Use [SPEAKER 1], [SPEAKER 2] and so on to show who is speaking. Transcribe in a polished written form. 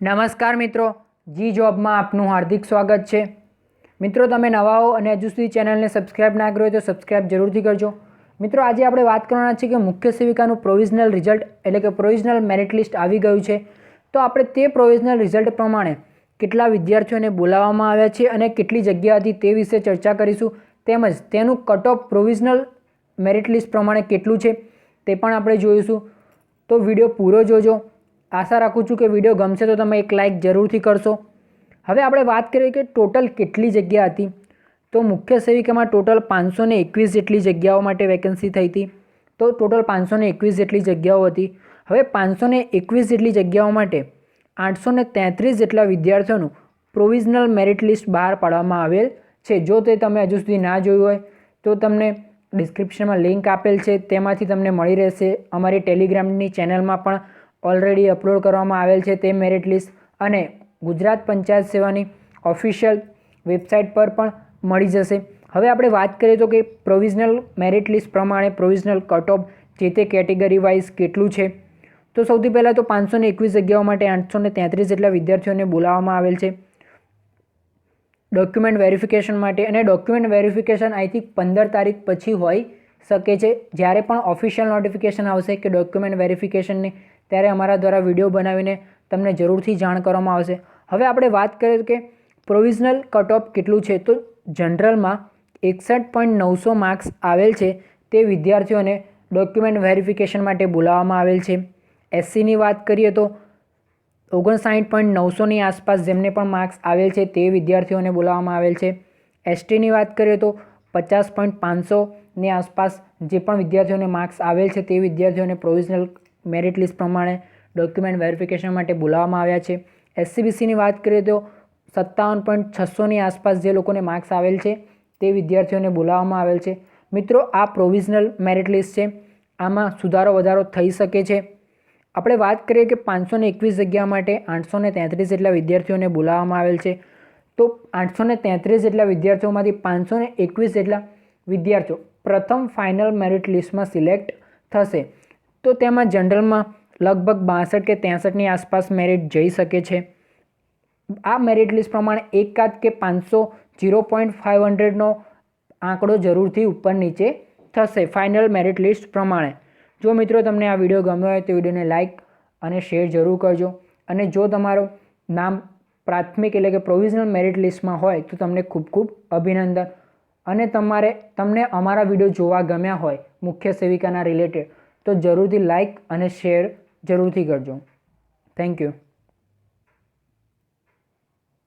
[SPEAKER 1] નમસ્કાર મિત્રો, જી જોબમાં આપનું હાર્દિક સ્વાગત છે। મિત્રો, તમે નવા હો અને હજુ સુધી ચેનલને સબસ્ક્રાઇબ ના કરી હોય તો સબસ્ક્રાઇબ જરૂરથી કરજો। મિત્રો, આજે આપણે વાત કરવાના છીએ કે મુખ્ય સેવિકાનું પ્રોવિઝનલ રિઝલ્ટ એટલે કે પ્રોવિઝનલ મેરિટ લિસ્ટ આવી ગયું છે। તો આપણે તે પ્રોવિઝનલ રિઝલ્ટ પ્રમાણે કેટલા વિદ્યાર્થીઓને બોલાવવામાં આવ્યા છે અને કેટલી જગ્યા હતી તે વિશે ચર્ચા કરીશું, તેમજ તેનું cut off provisional merit list પ્રમાણે કેટલું છે તે પણ આપણે જોઈશું। તો વિડીયો પૂરો જોજો। આશા રાખું છું કે વિડીયો ગમશે તો તમે એક લાઇક જરૂરથી કરશો। હવે આપણે વાત કરીએ કે ટોટલ કેટલી જગ્યા હતી, તો મુખ્ય સેવિકામાં ટોટલ 521 જેટલી જગ્યાઓ માટે વેકેન્સી થઈ હતી। તો ટોટલ 521 જેટલી જગ્યાઓ હતી। હવે 521 જેટલી જગ્યાઓ માટે 833 જેટલા વિદ્યાર્થીઓનું પ્રોવિઝનલ મેરિટ લિસ્ટ બહાર પાડવામાં આવેલ છે। જો તે તમે હજુ સુધી ના જોયું હોય તો તમને ડિસ્ક્રિપ્શનમાં લિંક આપેલ છે, તેમાંથી તમને મળી રહેશે। અમારી ટેલિગ્રામની ચેનલમાં પણ ઓલરેડી અપલોડ કરવામાં આવેલ છે તે મેરિટ લિસ્ટ, અને ગુજરાત પંચાયત સેવાની ઓફિશિયલ વેબસાઇટ પર પણ મળી જશે। હવે આપણે વાત કરીએ તો કે પ્રોવિઝનલ મેરિટ લિસ્ટ પ્રમાણે પ્રોવિઝનલ કટ ઓફ જે તે કેટેગરી વાઇઝ કેટલું છે। તો સૌથી પહેલાં તો 521 જગ્યાઓ માટે 833 જેટલા વિદ્યાર્થીઓને બોલાવવામાં આવેલ છે ડોક્યુમેન્ટ વેરિફિકેશન માટે, અને ડોક્યુમેન્ટ વેરિફિકેશન આઈ થિંક 15 તારીખ પછી હોઈ શકે છે। જ્યારે પણ ઓફિશિયલ નોટિફિકેશન આવશે કે ડોક્યુમેન્ટ વેરિફિકેશનની, ત્યારે અમારા દ્વારા વિડીયો બનાવીને તમને જરૂરથી જાણ કરવામાં આવશે। હવે આપણે વાત કરીએ કે પ્રોવિઝનલ કટ ઓફ કેટલું છે, તો જનરલમાં 61.900 માર્ક્સ આવેલ છે તે વિદ્યાર્થીઓને ડોક્યુમેન્ટ વેરિફિકેશન માટે બોલાવવામાં આવેલ છે। એસસીની વાત કરીએ તો 59.900ની આસપાસ જેમને પણ માર્ક્સ આવેલ છે તે વિદ્યાર્થીઓને બોલાવવામાં આવેલ છે। એસટીની વાત કરીએ તો 50.500ની આસપાસ જે પણ વિદ્યાર્થીઓને માર્ક્સ આવેલ છે તે વિદ્યાર્થીઓને પ્રોવિઝનલ મેરિટ લિસ્ટ પ્રમાણે ડોક્યુમેન્ટ વેરિફિકેશન માટે બોલાવવામાં આવ્યા છે। એસસીબીસીની વાત કરીએ તો 57.600ની આસપાસ જે લોકોને માર્ક્સ આવેલ છે તે વિદ્યાર્થીઓને બોલાવવામાં આવેલ છે। મિત્રો, આ પ્રોવિઝનલ મેરિટ લિસ્ટ છે, આમાં સુધારો વધારો થઈ શકે છે। આપણે વાત કરીએ કે 521 જગ્યા માટે 833 જેટલા વિદ્યાર્થીઓને બોલાવવામાં આવેલ છે। તો 833 જેટલા વિદ્યાર્થીઓમાંથી 521 જેટલા વિદ્યાર્થીઓ પ્રથમ ફાઇનલ મેરિટ લિસ્ટમાં સિલેક્ટ થશે। તો તેમાં જનરલમાં લગભગ 62 કે 63ની આસપાસ મેરિટ જઈ શકે છે। આ મેરિટ લિસ્ટ પ્રમાણે એકાદ કે 500 0.500નો આંકડો જરૂરથી ઉપર નીચે થશે ફાઇનલ મેરિટ લિસ્ટ પ્રમાણે। જો મિત્રો તમને આ વિડીયો ગમ્યો હોય તો વિડીયોને લાઇક અને શેર જરૂર કરજો, અને જો તમારું નામ પ્રાથમિક એટલે કે પ્રોવિઝનલ મેરિટ લિસ્ટમાં હોય તો તમને ખૂબ ખૂબ અભિનંદન। અને તમને અમારા વિડીયો જોવા ગમ્યા હોય મુખ્ય સેવિકાના રિલેટેડ તો જરૂરથી લાઇક અને શેર જરૂરથી કરજો। Thank you.